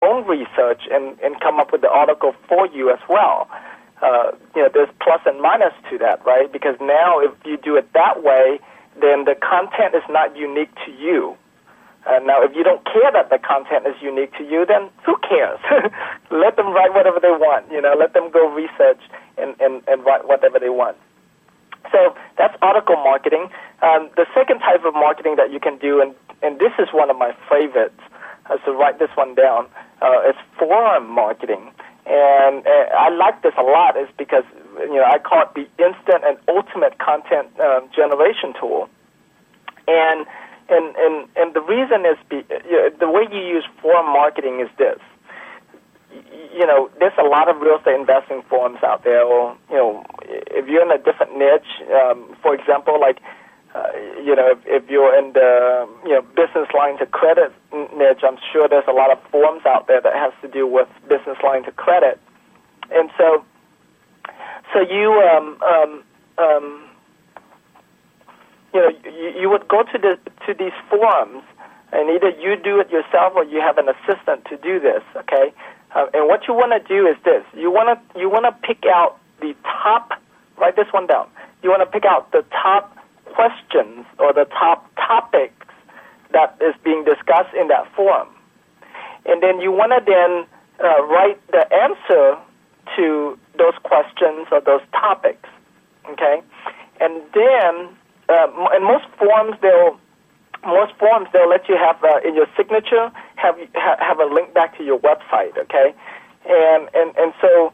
own research and come up with the article for you as well. There's plus and minus to that, right? Because now if you do it that way, then the content is not unique to you. Now, if you don't care that the content is unique to you, then who cares? Let them write whatever they want. Let them go research and write whatever they want. So that's article marketing. The second type of marketing that you can do, and this is one of my favorites, so write this one down, is forum marketing. And I like this a lot is because, I call it the instant and ultimate content generation tool. And the reason is the way you use forum marketing is this. There's a lot of real estate investing forums out there. Or, if you're in a different niche, for example, like, if you're in the, business lines of credit niche, I'm sure there's a lot of forums out there that has to do with business lines of credit. And so you, you would go to these forums, and either you do it yourself or you have an assistant to do this, okay? And what you want to do is this. You want to pick out the top, write this one down. You want to pick out the top questions or the top topics that is being discussed in that forum. And then you want to then write the answer to those questions or those topics, okay? And then, in most forums, they'll let you have in your signature have a link back to your website, okay? And so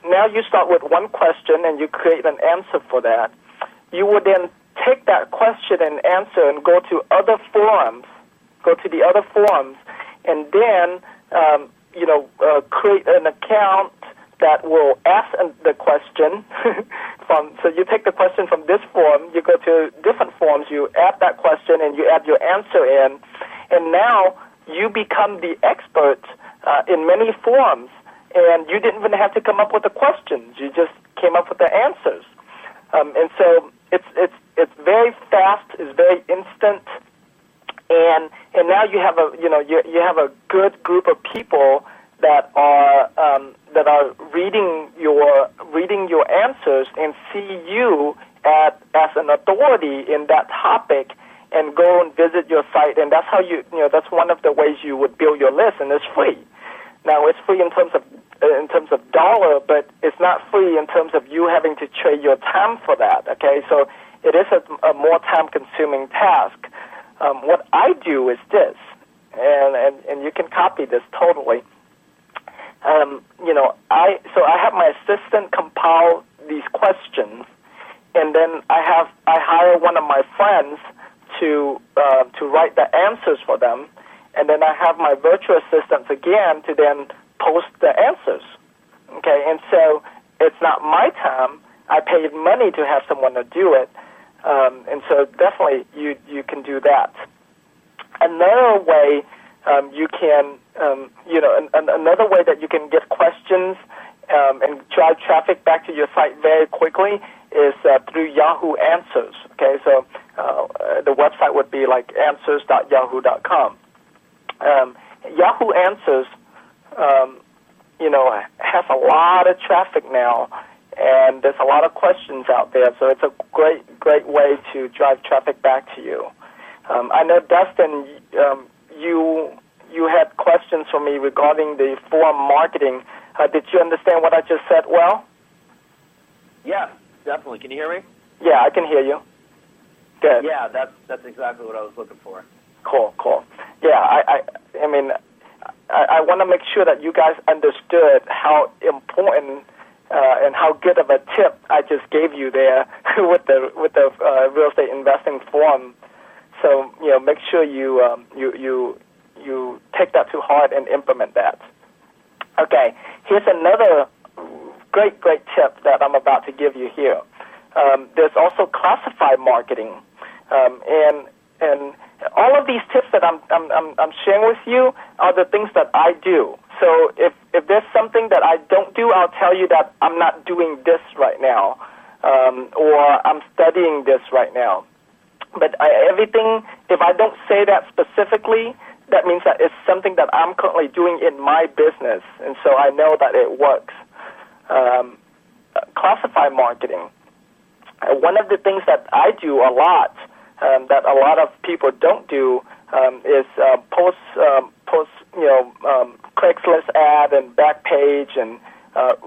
now you start with one question and you create an answer for that. You would then take that question and answer and go to the other forums, and then create an account that will ask the question so you take the question from this forum, you go to different forums, you add that question, and you add your answer in, and now you become the expert in many forums, and you didn't even have to come up with the questions. You just came up with the answers. And so it's very fast, it's very instant, and now you have you have a good group of people that are reading your answers and see you as an authority in that topic, and go and visit your site. And that's how that's one of the ways you would build your list, and it's free. Now it's free in terms of dollar, but it's not free in terms of you having to trade your time for that. Okay, so it is a more time-consuming task. What I do is this, and you can copy this totally. I have my assistant compile these questions, and then I hire one of my friends to write the answers for them, and then I have my virtual assistants again to then post the answers. Okay, and so it's not my time. I paid money to have someone to do it, and so definitely you can do that. Another way you can, another way that you can get questions and drive traffic back to your site very quickly is through Yahoo Answers. Okay, so the website would be like answers.yahoo.com. Yahoo Answers, has a lot of traffic now, and there's a lot of questions out there. So it's a great way to drive traffic back to you. I know, Dustin, you had questions for me regarding the forum marketing. Did you understand what I just said well? Yeah, definitely. Can you hear me? Yeah, I can hear you. Good. Yeah, that's exactly what I was looking for. Cool. Yeah, I want to make sure that you guys understood how important and how good of a tip I just gave you there with the real estate investing forum. So make sure you take that to heart and implement that. Okay, here's another great tip that I'm about to give you here. There's also classified marketing, and all of these tips that I'm sharing with you are the things that I do. So if there's something that I don't do, I'll tell you that I'm not doing this right now, or I'm studying this right now. But everything, if I don't say that specifically, that means that it's something that I'm currently doing in my business, and so I know that it works. Classified marketing. One of the things that I do a lot that a lot of people don't do is post Craigslist ad and Backpage and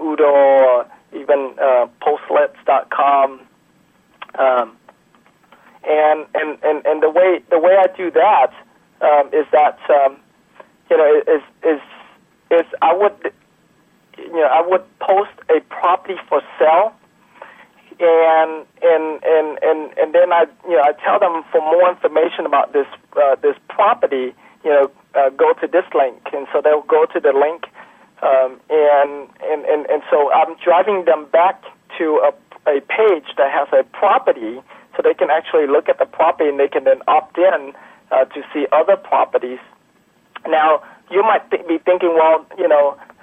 Udo, or even Postlets.com. And the way I do that is that is I would post a property for sale, and then I tell them, for more information about this property, go to this link, and so they'll go to the link, and so I'm driving them back to a page that has a property, so they can actually look at the property, and they can then opt in to see other properties. Now, you might be thinking, well,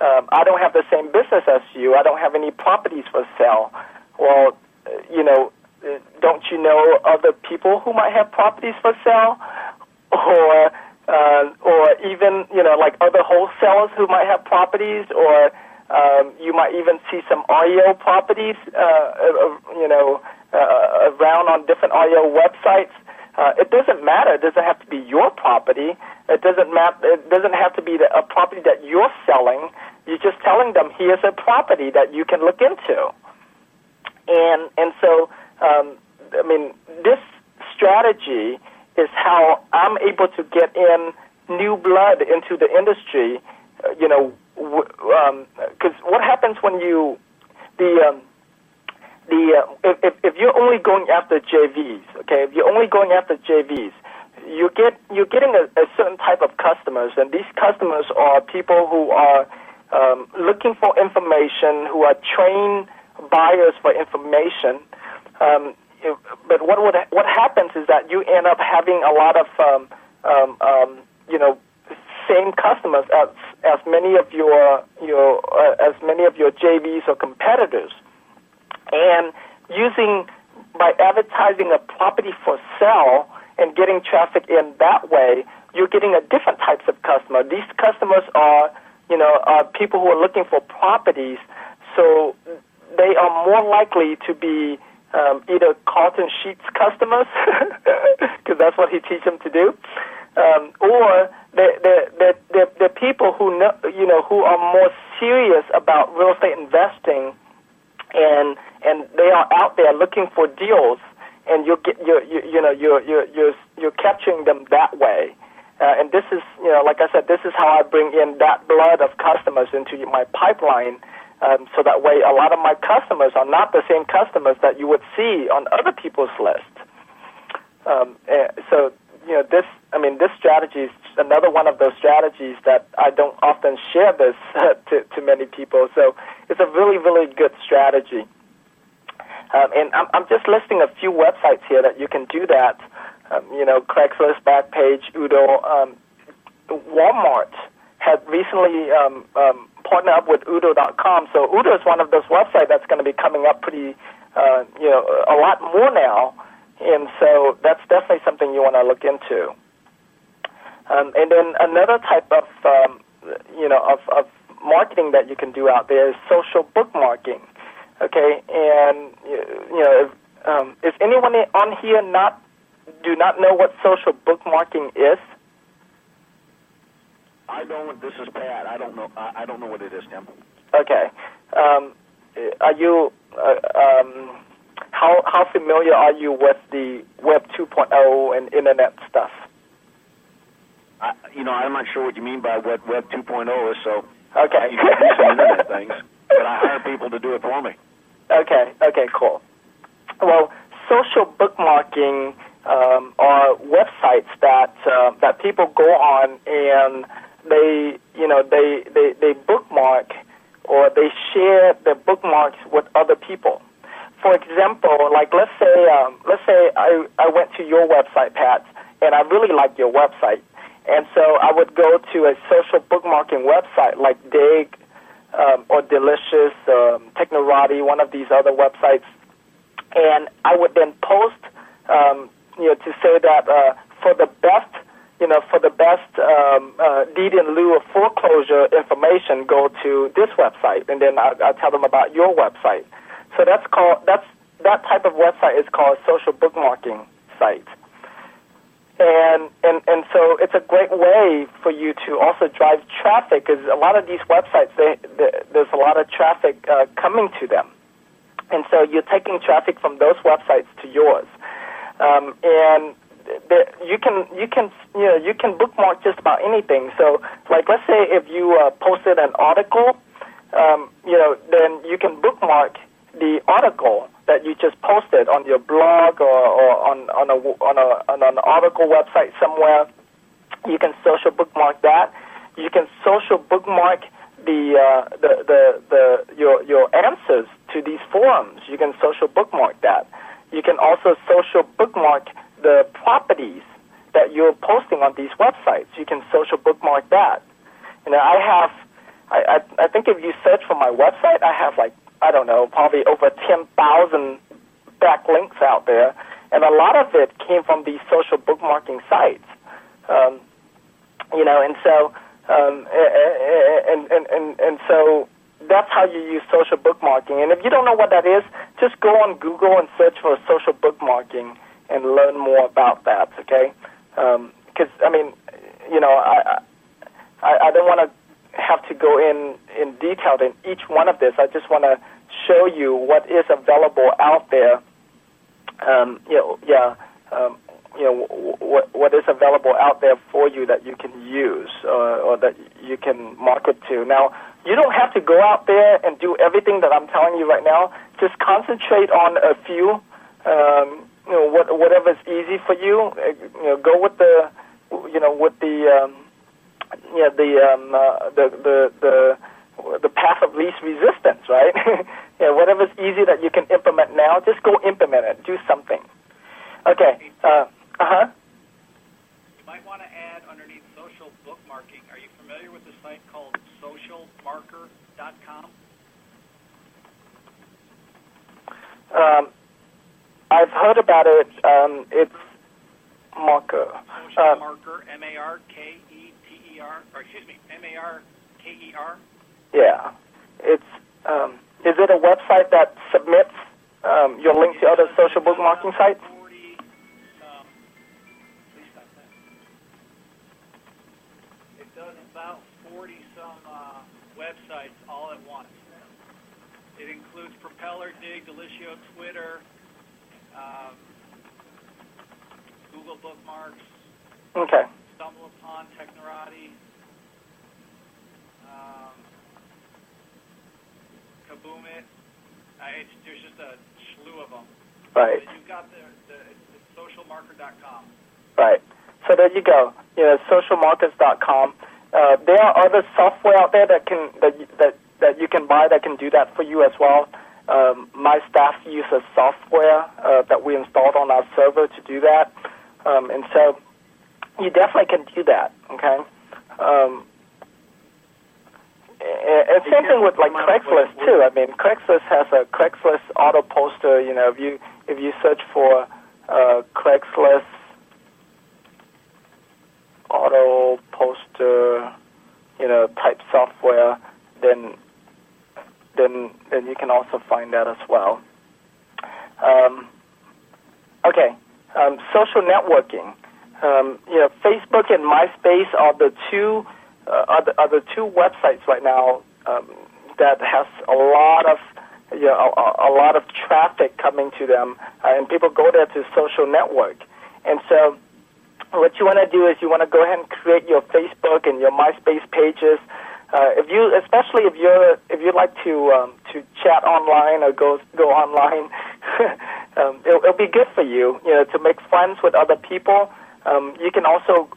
I don't have the same business as you. I don't have any properties for sale. Well, don't you know other people who might have properties for sale, or even like other wholesalers who might have properties, or you might even see some REO properties, around on different REO websites. It doesn't matter. It doesn't have to be your property. It doesn't matter. It doesn't have to be a property that you're selling. You're just telling them, here's a property that you can look into. And so, this strategy is how I'm able to get in new blood into the industry. Because what happens when if you're only going after JVs, okay? If you're only going after JVs, you're getting a certain type of customers, and these customers are people who are looking for information, who are trained buyers for information. But what happens is that you end up having a lot of same customers as many of your JVs or competitors. And by advertising a property for sale and getting traffic in that way, you're getting a different types of customer. These customers are people who are looking for properties, so they are more likely to be either Carlton Sheets customers, because that's what he teaches them to do, or they're people who who are more serious about real estate investing, and they are out there looking for deals, and you're capturing them that way. And this is, like I said, this is how I bring in that blood of customers into my pipeline. So that way, a lot of my customers are not the same customers that you would see on other people's list. This strategy is another one of those strategies that I don't often share this to many people. So it's a really, really good strategy. And I'm just listing a few websites here that you can do that. Craigslist, Backpage, Udo. Walmart had recently partnered up with Udo.com. So Udo is one of those websites that's going to be coming up pretty, a lot more now. And so that's definitely something you want to look into. And then another type of, of marketing that you can do out there is social bookmarking. Okay, and is anyone on here do not know what social bookmarking is? I don't. This is Pat. I don't know. I don't know what it is, Tim. Okay. Are you? How familiar are you with the Web 2.0 and Internet stuff? I'm not sure what you mean by what Web 2.0 is. So okay. You can do some Internet things, but I hire people to do it for me. Okay, cool. Well, social bookmarking are websites that people go on, and they bookmark, or they share their bookmarks with other people. For example, like let's say I went to your website, Pat, and I really like your website, and so I would go to a social bookmarking website like Dig, or Delicious, Technorati, one of these other websites, and I would then post, to say that for the best, for the best deed in lieu of foreclosure information, go to this website, and then I'll tell them about your website. So that type of website is called social bookmarking site. And so it's a great way for you to also drive traffic, because a lot of these websites, there's a lot of traffic coming to them. And so you're taking traffic from those websites to yours. And you can bookmark just about anything. So, like, let's say if you posted an article, then you can bookmark the article that you just posted on your blog or on an article website somewhere. You can social bookmark that. You can social bookmark your answers to these forums. You can social bookmark that. You can also social bookmark the properties that you're posting on these websites. You can social bookmark that. I think if you search for my website, I have probably over 10,000 backlinks out there, and a lot of it came from these social bookmarking sites. And so that's how you use social bookmarking. And if you don't know what that is, just go on Google and search for social bookmarking and learn more about that. Okay? Because I don't want to have to go in detail in each one of this. I just want to show you what is available out there. What is available out there for you that you can use or that you can market to. Now, you don't have to go out there and do everything that I'm telling you right now. Just concentrate on a few. Whatever's easy for you. Go with the path of least resistance, right? Whatever's easy that you can implement now, just go implement it. Do something. Okay. You might want to add underneath social bookmarking. Are you familiar with the site called socialmarker.com? I've heard about it. It's Marker. Social Marker, M-A-R-K-E-T-E-R, or excuse me, M-A-R-K-E-R. Yeah. It's. Is it a website that submits your link to other social bookmarking sites? It does about 40-some websites all at once. It includes Propeller, Dig, Delitio, Twitter, Google Bookmarks, Okay. Stumble Upon, Technorati, Kaboom It. There's just a slew of them. Right. But you've got it's socialmarker.com. Right. So there you go. Socialmarkers.com. There are other software out there that you can buy that can do that for you as well. My staff uses software that we installed on our server to do that, and so you definitely can do that. Okay. And same thing with like Craigslist too. I mean, Craigslist has a Craigslist auto poster. If you search for Craigslist auto poster, type software, then you can also find that as well. Okay, social networking. Facebook and MySpace are the two websites right now that has a lot of traffic coming to them, and people go there to social network. And so, what you want to do is you want to go ahead and create your Facebook and your MySpace pages. Especially if you like to chat online or go online, it'll be good for you. To make friends with other people. You can also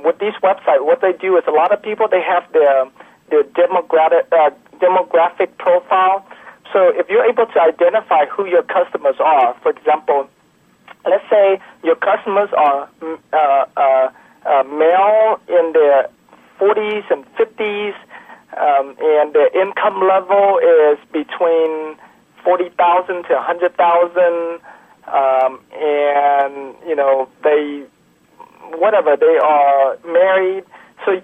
with these websites, what they do is a lot of people, they have their demographic profile. So if you're able to identify who your customers are, for example, let's say your customers are male in their 40s and 50s, and their income level is between $40,000 to $100,000. and they are married. So